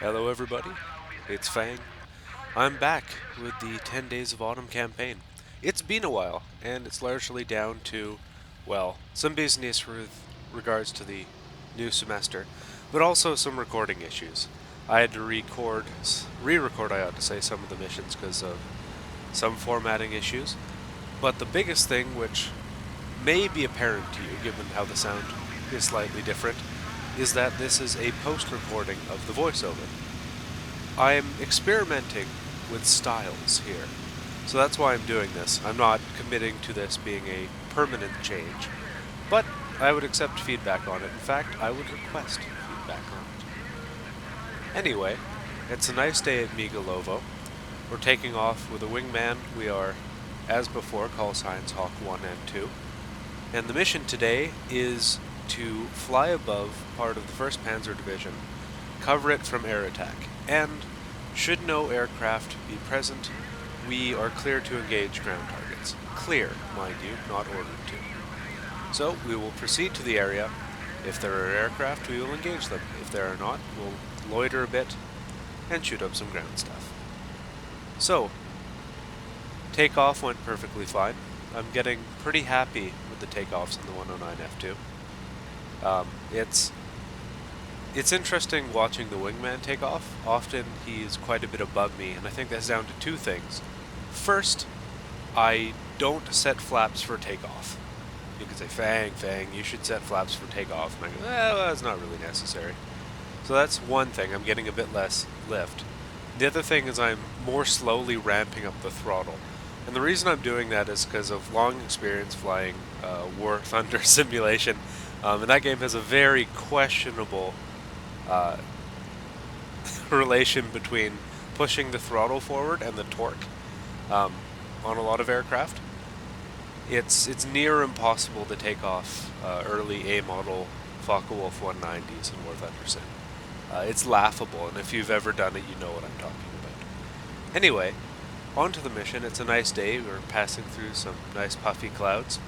Hello everybody, it's Fang. I'm back with the 10 Days of Autumn campaign. It's been a while, and it's largely down to, well, some business with regards to the new semester, but also some recording issues. I had to re-record, I ought to say, some of the missions because of some formatting issues. But the biggest thing, which may be apparent to you given how the sound is slightly different, is that this is a post-recording of the voiceover. I am experimenting with styles here. So that's why I'm doing this. I'm not committing to this being a permanent change. But I would accept feedback on it. In fact, I would request feedback on it. Anyway, it's a nice day at Migalovo. We're taking off with a wingman. We are, as before, call signs Hawk 1 and 2. And the mission today is to fly above part of the 1st Panzer Division, cover it from air attack, and should no aircraft be present, we are clear to engage ground targets. Clear, mind you, not ordered to. So we will proceed to the area. If there are aircraft, we will engage them. If there are not, we'll loiter a bit and shoot up some ground stuff. So, takeoff went perfectly fine. I'm getting pretty happy with the takeoffs in the 109 F2. It's interesting watching the wingman take off. Often he's quite a bit above me, and I think that's down to two things. First, I don't set flaps for takeoff. You could say, Fang, you should set flaps for takeoff. And I go, well, that's not really necessary. So that's one thing, I'm getting a bit less lift. The other thing is I'm more slowly ramping up the throttle. And the reason I'm doing that is because of long experience flying War Thunder simulation. And that game has a very questionable relation between pushing the throttle forward and the torque on a lot of aircraft. It's near impossible to take off early A-model Focke-Wulf 190s in War Thunder Sim. It's laughable, and if you've ever done it, you know what I'm talking about. Anyway, on to the mission. It's a nice day. We're passing through some nice puffy clouds.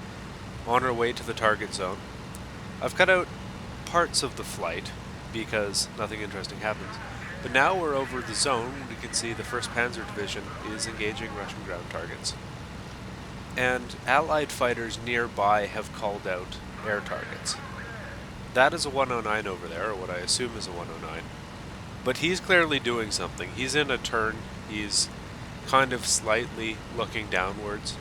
On our way to the target zone. I've cut out parts of the flight because nothing interesting happens. But now we're over the zone. We can see the 1st Panzer Division is engaging Russian ground targets. And Allied fighters nearby have called out air targets. That is a 109 over there, or what I assume is a 109. But he's clearly doing something. He's in a turn. He's kind of slightly looking downwards,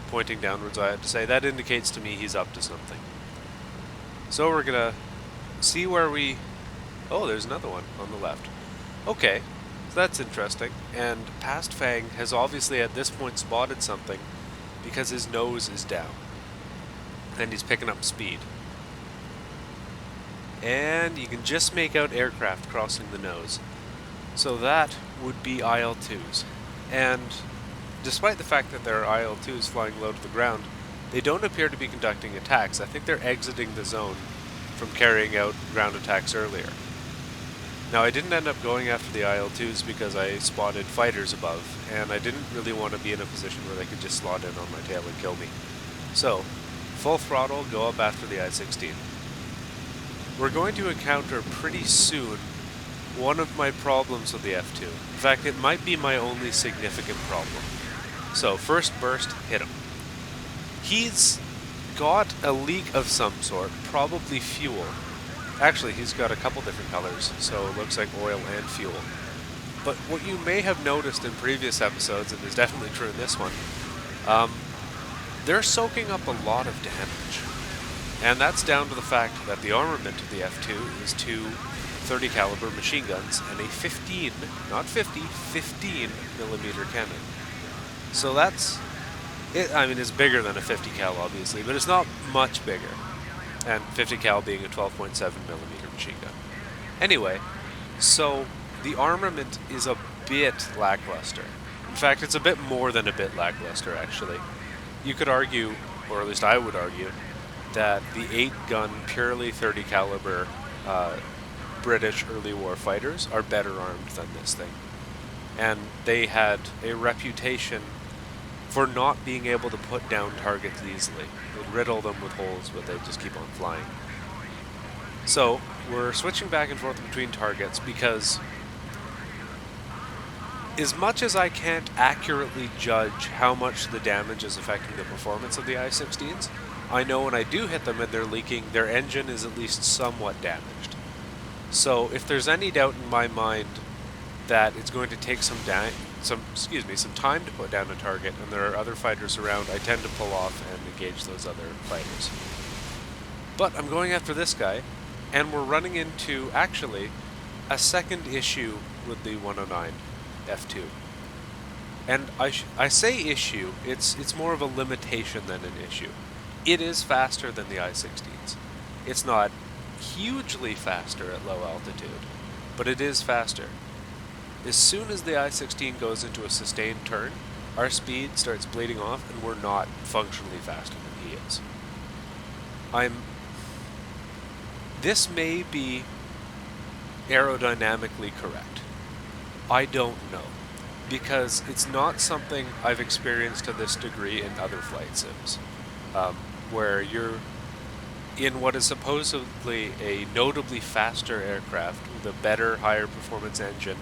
pointing downwards, I have to say. That indicates to me he's up to something. So we're gonna see where we... Oh, there's another one on the left. Okay, so that's interesting. And past Fang has obviously at this point spotted something because his nose is down. And he's picking up speed. And you can just make out aircraft crossing the nose. So that would be IL-2s. And despite the fact that there are IL-2s flying low to the ground, they don't appear to be conducting attacks. I think they're exiting the zone from carrying out ground attacks earlier. Now, I didn't end up going after the IL-2s because I spotted fighters above, and I didn't really want to be in a position where they could just slot in on my tail and kill me. So, full throttle, go up after the I-16. We're going to encounter pretty soon one of my problems with the F2. In fact, it might be my only significant problem. So, first burst, hit him. He's got a leak of some sort, probably fuel. Actually, he's got a couple different colors, so it looks like oil and fuel. But what you may have noticed in previous episodes, and is definitely true in this one, they're soaking up a lot of damage. And that's down to the fact that the armament of the F2 is 2 30 caliber machine guns and a 15, not 50, 15 millimeter cannon. So that's it. I mean, it's bigger than a 50 cal obviously, but it's not much bigger. And 50 cal being a 12.7 millimeter machine gun. Anyway, so the armament is a bit lackluster. In fact, it's a bit more than a bit lackluster actually. You could argue, or at least I would argue, that the 8-gun purely 30 caliber British early war fighters are better armed than this thing. And they had a reputation for not being able to put down targets easily. They'd riddle them with holes, but they'd just keep on flying. So, we're switching back and forth between targets because as much as I can't accurately judge how much the damage is affecting the performance of the I-16s, I know when I do hit them and they're leaking, their engine is at least somewhat damaged. So if there's any doubt in my mind that it's going to take some time to put down a target, and there are other fighters around, I tend to pull off and engage those other fighters. But I'm going after this guy, and we're running into, actually, a second issue with the 109 F2. And I say issue, it's more of a limitation than an issue. It is faster than the I-16s. It's not hugely faster at low altitude, but it is faster. As soon as the I-16 goes into a sustained turn, our speed starts bleeding off and we're not functionally faster than he is. This may be aerodynamically correct. I don't know, because it's not something I've experienced to this degree in other flight sims, where you're in what is supposedly a notably faster aircraft with a better, higher performance engine,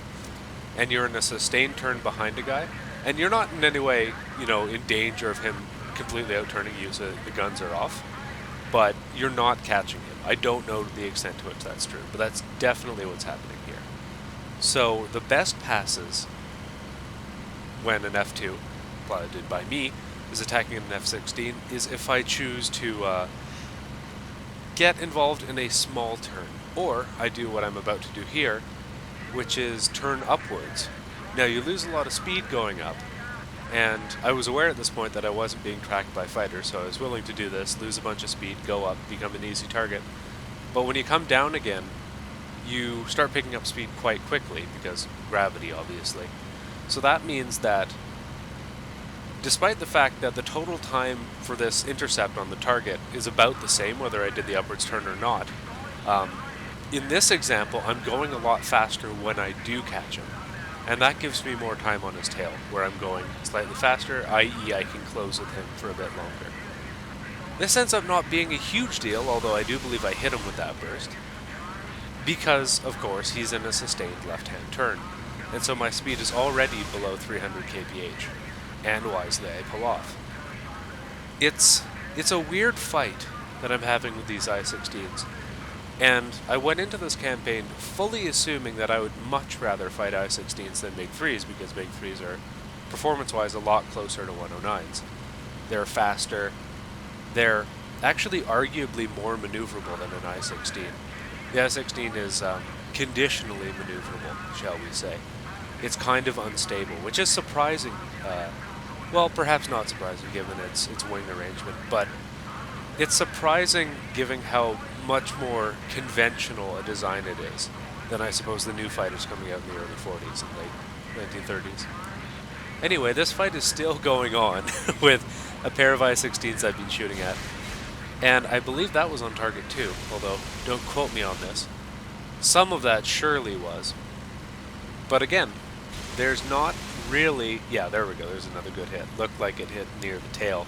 and you're in a sustained turn behind a guy, and you're not in any way, in danger of him completely outturning you so the guns are off, but you're not catching him. I don't know the extent to which that's true, but that's definitely what's happening here. So the best passes when an F2, piloted by me, is attacking an F-16 is if I choose to get involved in a small turn, or I do what I'm about to do here, which is turn upwards. Now you lose a lot of speed going up, and I was aware at this point that I wasn't being tracked by fighters, so I was willing to do this, lose a bunch of speed, go up, become an easy target. But when you come down again, you start picking up speed quite quickly, because gravity, obviously. So that means that, despite the fact that the total time for this intercept on the target is about the same whether I did the upwards turn or not, in this example, I'm going a lot faster when I do catch him. And that gives me more time on his tail, where I'm going slightly faster, i.e. I can close with him for a bit longer. This ends up not being a huge deal, although I do believe I hit him with that burst, because, of course, he's in a sustained left-hand turn, and so my speed is already below 300 kph, and wisely I pull off. It's a weird fight that I'm having with these I-16s, and I went into this campaign fully assuming that I would much rather fight I-16s than MiG-3s, because MiG-3s are, performance-wise, a lot closer to 109s. They're faster. They're actually arguably more maneuverable than an I-16. The I-16 is conditionally maneuverable, shall we say. It's kind of unstable, which is surprising. Well, perhaps not surprising given its wing arrangement, but it's surprising given how much more conventional a design it is than I suppose the new fighters coming out in the early 40s and late 1930s. Anyway, this fight is still going on with a pair of I-16s I've been shooting at, and I believe that was on target too, although don't quote me on this. Some of that surely was. But again, there's not really... Yeah, there we go, there's another good hit. Looked like it hit near the tail.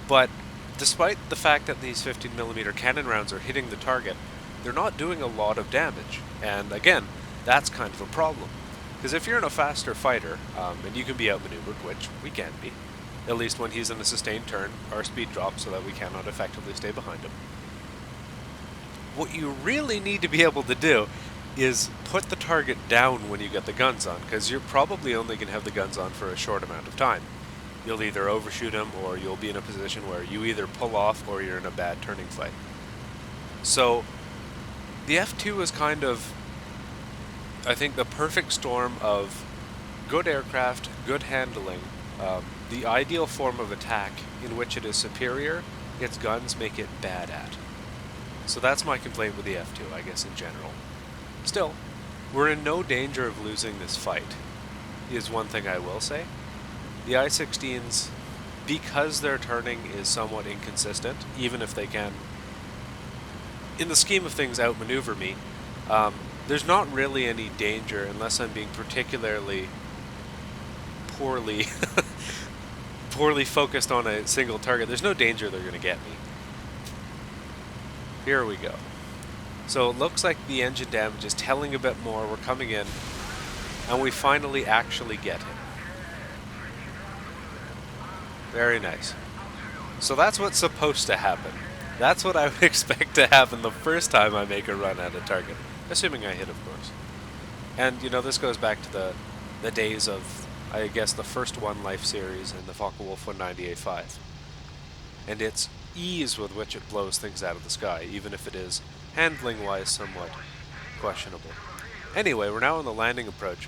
But despite the fact that these 15mm cannon rounds are hitting the target, they're not doing a lot of damage. And again, that's kind of a problem. Because if you're in a faster fighter, and you can be outmaneuvered, which we can be, at least when he's in a sustained turn, our speed drops so that we cannot effectively stay behind him. What you really need to be able to do is put the target down when you get the guns on, because you're probably only going to have the guns on for a short amount of time. You'll either overshoot him, or you'll be in a position where you either pull off or you're in a bad turning fight. So, the F2 is kind of, I think, the perfect storm of good aircraft, good handling, the ideal form of attack in which it is superior, its guns make it bad at. So that's my complaint with the F2, I guess, in general. Still, we're in no danger of losing this fight, is one thing I will say. The I-16s, because their turning is somewhat inconsistent, even if they can, in the scheme of things, outmaneuver me, there's not really any danger unless I'm being particularly poorly focused on a single target. There's no danger they're going to get me. Here we go. So it looks like the engine damage is telling a bit more. We're coming in. And we finally actually get him. Very nice. So that's what's supposed to happen. That's what I would expect to happen the first time I make a run at a target. Assuming I hit, of course. And, this goes back to the days of, I guess, the first One Life series and the Focke-Wulf 198.5. And its ease with which it blows things out of the sky, even if it is, handling-wise, somewhat questionable. Anyway, we're now on the landing approach.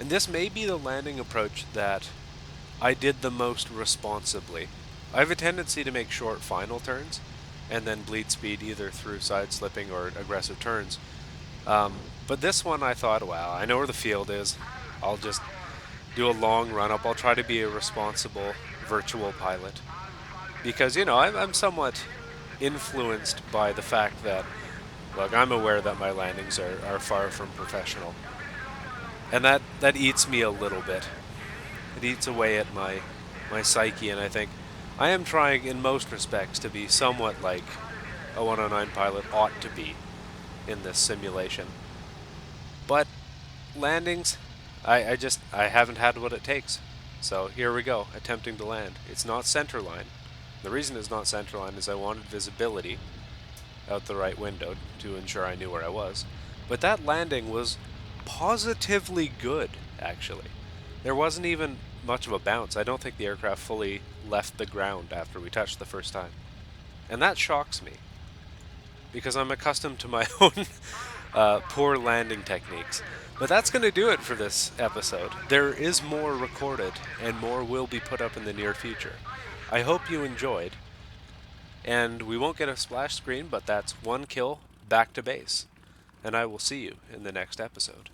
And this may be the landing approach that I did the most responsibly. I have a tendency to make short final turns, and then bleed speed either through side slipping or aggressive turns. But this one I thought, wow, I know where the field is. I'll just do a long run up. I'll try to be a responsible virtual pilot. Because, I'm somewhat influenced by the fact that, look, I'm aware that my landings are far from professional. And that eats me a little bit. It eats away at my psyche, and I think I am trying in most respects to be somewhat like a 109 pilot ought to be in this simulation. But landings, I haven't had what it takes. So here we go, attempting to land. It's not centerline. The reason it's not centerline is I wanted visibility out the right window to ensure I knew where I was. But that landing was positively good, actually. There wasn't even much of a bounce. I don't think the aircraft fully left the ground after we touched the first time. And that shocks me, because I'm accustomed to my own poor landing techniques. But that's going to do it for this episode. There is more recorded, and more will be put up in the near future. I hope you enjoyed, and we won't get a splash screen, but that's one kill back to base. And I will see you in the next episode.